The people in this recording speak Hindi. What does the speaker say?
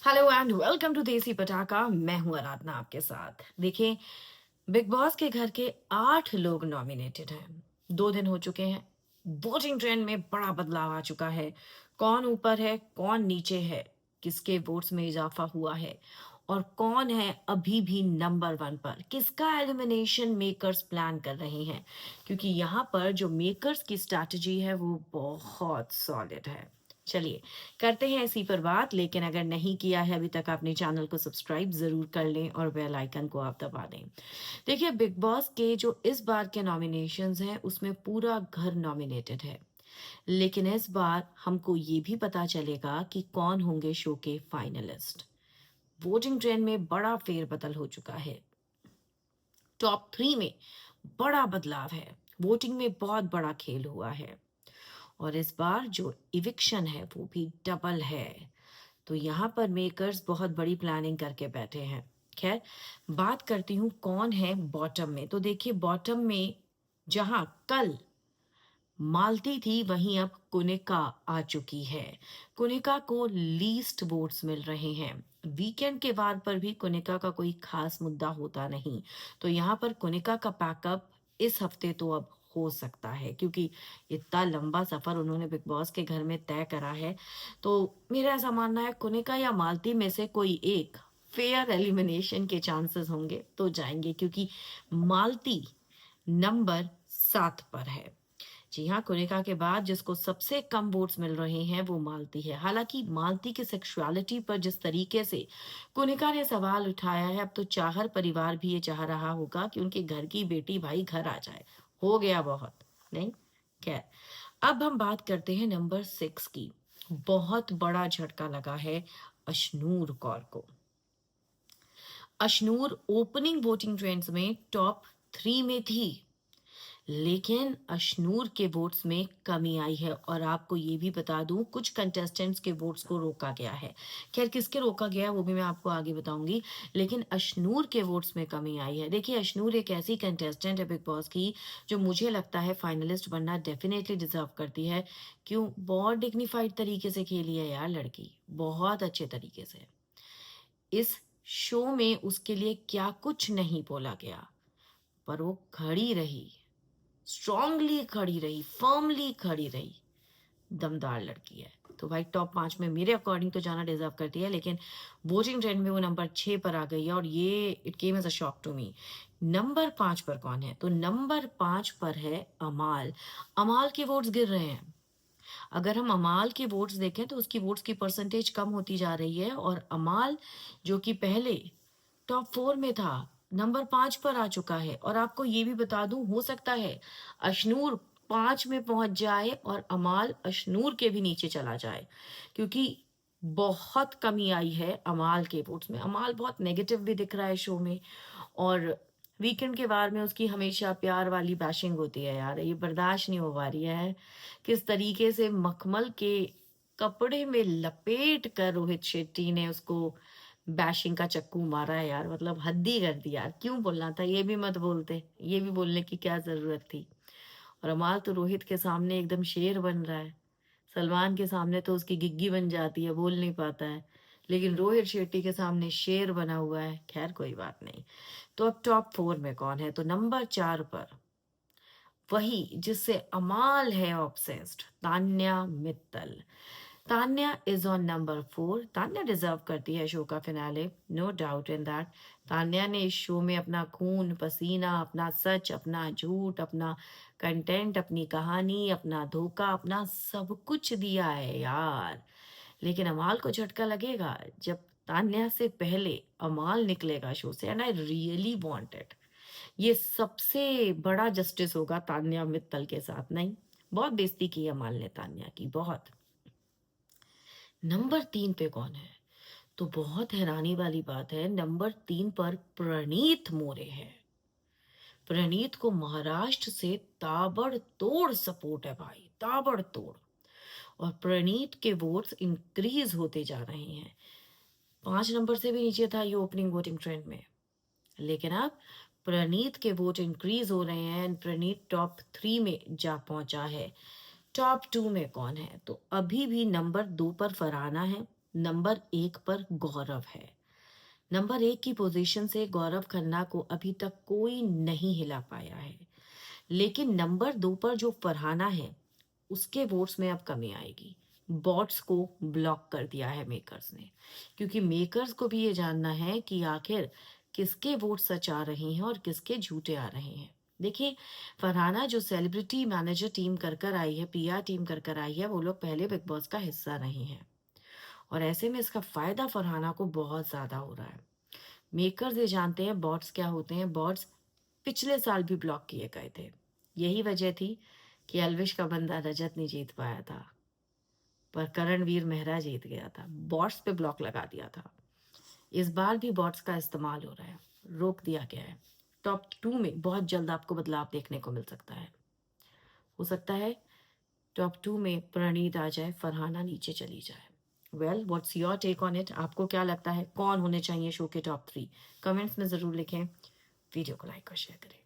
हेलो एंड वेलकम टू देसी पटाखा। मैं हूं आराधना आपके साथ। देखिए, बिग बॉस के घर के 8 लोग नॉमिनेटेड हैं। 2 दिन हो चुके हैं। वोटिंग ट्रेंड में बड़ा बदलाव आ चुका है। कौन ऊपर है, कौन नीचे है, किसके वोट्स में इजाफा हुआ है और कौन है अभी भी नंबर 1 पर, किसका एलिमिनेशन मेकर्स प्लान कर रहे हैं। क्योंकि यहाँ पर जो मेकर्स की स्ट्रैटेजी है वो बहुत सॉलिड है। चलिए, करते हैं इसी पर बात। लेकिन अगर नहीं किया है अभी तक आपने चैनल को सब्सक्राइब जरूर कर लें और बेल आइकन को आप दबा दें। देखिए, बिग बॉस के जो इस बार के नॉमिनेशंस हैं उसमें पूरा घर नॉमिनेटेड है। लेकिन इस बार हमको ये भी पता चलेगा कि कौन होंगे शो के फाइनलिस्ट। वोटिंग ट्रेंड में बड़ा फेरबदल हो चुका है। टॉप 3 में बड़ा बदलाव है। वोटिंग में बहुत बड़ा खेल हुआ है और इस बार जो इविक्शन है वो भी डबल है। तो यहाँ पर मेकर्स बहुत बड़ी प्लानिंग करके बैठे हैं। खैर, बात करती हूँ कौन है बॉटम में। तो देखिए, बॉटम में जहां कल मालती थी वहीं अब कुनिका आ चुकी है। कुनिका को लीस्ट वोट्स मिल रहे हैं। वीकेंड के वार पर भी कुनिका का कोई खास मुद्दा होता नहीं। तो यहाँ पर कुनिका का पैकअप इस हफ्ते तो अब हो सकता है, क्योंकि इतना लंबा सफर उन्होंने बिग बॉस के घर में तय करा है। तो मेरा ऐसा मानना है कुनिका या मालती में से कोई एक फेयर एलिमिनेशन के चांसेस होंगे तो जाएंगे, क्योंकि मालती नंबर 7 पर है। जी हाँ, कुनिका के बाद जिसको सबसे कम वोट्स मिल रहे हैं वो मालती है। हालांकि मालती की सेक्सुअलिटी पर जिस तरीके से कुनिका ने सवाल उठाया है, अब तो चाहर परिवार भी ये चाह रहा होगा कि उनके घर की बेटी भाई घर आ जाए। हो गया बहुत, नहीं? खैर, अब हम बात करते हैं नंबर 6 की। बहुत बड़ा झटका लगा है अशनूर कौर को। अशनूर ओपनिंग वोटिंग ट्रेंड्स में टॉप 3 में थी, लेकिन अशनूर के वोट्स में कमी आई है। और आपको ये भी बता दूं, कुछ कंटेस्टेंट्स के वोट्स को रोका गया है। खैर, किसके रोका गया है वो भी मैं आपको आगे बताऊंगी। लेकिन अशनूर के वोट्स में कमी आई है। देखिए, अशनूर एक ऐसी कंटेस्टेंट है बिग बॉस की जो मुझे लगता है फाइनलिस्ट बनना डेफिनेटली डिजर्व करती है। क्यों? बहुत डिग्निफाइड तरीके से खेली है यार लड़की, बहुत अच्छे तरीके से। इस शो में उसके लिए क्या कुछ नहीं बोला गया, पर वो खड़ी रही, स्ट्रांगली खड़ी रही, फर्मली खड़ी रही। दमदार लड़की है। तो भाई टॉप 5 में मेरे अकॉर्डिंग तो जाना डिजर्व करती है। लेकिन वोटिंग ट्रेंड में वो नंबर 6 पर आ गई है और ये it came as a shock to me. Number 5 पर कौन है? तो नंबर 5 पर है अमाल। अमाल के वोट्स गिर रहे हैं। अगर हम अमाल के वोट्स देखें तो उसकी वोट्स की परसेंटेज कम होती जा रही है। और अमाल, जो कि पहले टॉप 4 में था, नंबर 5 पर आ चुका है। और आपको ये भी बता दूं, हो सकता है अशनूर 5 में पहुंच जाए और अमाल अशनूर के भी नीचे चला जाए, क्योंकि बहुत कमी आई है अमाल के वोट्स में। अमाल बहुत नेगेटिव भी दिख रहा है शो में। और वीकेंड के बार में उसकी हमेशा प्यार वाली बैशिंग होती है यार, ये बर्दाश्त नहीं हो पा रही है। किस तरीके से मखमल के कपड़े में लपेट कर रोहित शेट्टी ने उसको बैशिंग का चक्कू मारा है यार। मतलब हद्दी कर दी यार। क्यों बोलना था? ये भी मत बोलते, ये भी बोलने की क्या जरूरत थी। और अमाल तो रोहित के सामने एकदम शेर बन रहा है। सलमान के सामने तो उसकी गिग्गी बन जाती है, बोल नहीं पाता है। लेकिन रोहित शेट्टी के सामने शेर बना हुआ है। खैर, कोई बात नहीं। तो अब टॉप 4 में कौन है? तो नंबर 4 पर वही जिससे अमाल है obsessed, Tanya Mittal. Tanya is on number 4। Tanya deserve करती है शो का finale, no doubt in that. Tanya ने इस शो में अपना खून पसीना, अपना सच, अपना झूठ, अपना कंटेंट, अपनी कहानी, अपना धोखा, अपना सब कुछ दिया है यार। लेकिन अमाल को झटका लगेगा जब तान्या से पहले अमाल निकलेगा शो से। And I really want it. ये सबसे बड़ा जस्टिस होगा तान्या मित्तल के साथ। नहीं, बहुत बेइज्जती की अमाल ने तान्या की, बहुत। नंबर 3 पे कौन है? तो बहुत हैरानी वाली बात है, नंबर 3 पर प्रणीत मोरे है। प्रणीत को महाराष्ट्र से ताबड़तोड़ सपोर्ट है भाई, ताबड़तोड़। और प्रणीत के वोट्स इंक्रीज होते जा रहे हैं। 5 नंबर से भी नीचे था ये ओपनिंग वोटिंग ट्रेंड में। लेकिन अब प्रणीत के वोट इंक्रीज हो रहे हैं। प्रणीत टॉप 3 में जा पहुंचा है। टॉप 2 में कौन है? तो अभी भी नंबर 2 पर फरहाना है। नंबर 1 पर गौरव है। नंबर 1 की पोजीशन से गौरव खन्ना को अभी तक कोई नहीं हिला पाया है। लेकिन नंबर 2 पर जो फरहाना है, उसके वोट्स में अब कमी आएगी। बॉट्स को ब्लॉक कर दिया है मेकर्स ने, क्योंकि मेकर्स को भी ये जानना है कि आखिर किसके वोट सच आ रहे हैं और किसके झूठे आ रहे हैं। देखिए, फरहाना जो सेलिब्रिटी मैनेजर टीम कर कर आई है, पीआर टीम कर कर आई है, वो लोग पहले बिग बॉस का हिस्सा नहीं है और ऐसे में इसका फायदा फरहाना को बहुत ज्यादा हो रहा है। मेकर्स ये जानते हैं बॉट्स क्या होते हैं। बॉट्स पिछले साल भी ब्लॉक किए गए थे। यही वजह थी कि एल्विश का बंदा रजत नहीं जीत पाया था, पर करणवीर मेहरा जीत गया था। बॉट्स पे ब्लॉक लगा दिया था। इस बार भी बॉट्स का इस्तेमाल हो रहा है, रोक दिया गया है। टॉप 2 में बहुत जल्द आपको बदलाव देखने को मिल सकता है। हो सकता है टॉप 2 में प्रणीत आ जाए, फरहाना नीचे चली जाए। Well, what's your take on it? आपको क्या लगता है कौन होने चाहिए शो के टॉप 3? कमेंट्स में ज़रूर लिखें। वीडियो को लाइक और शेयर करें।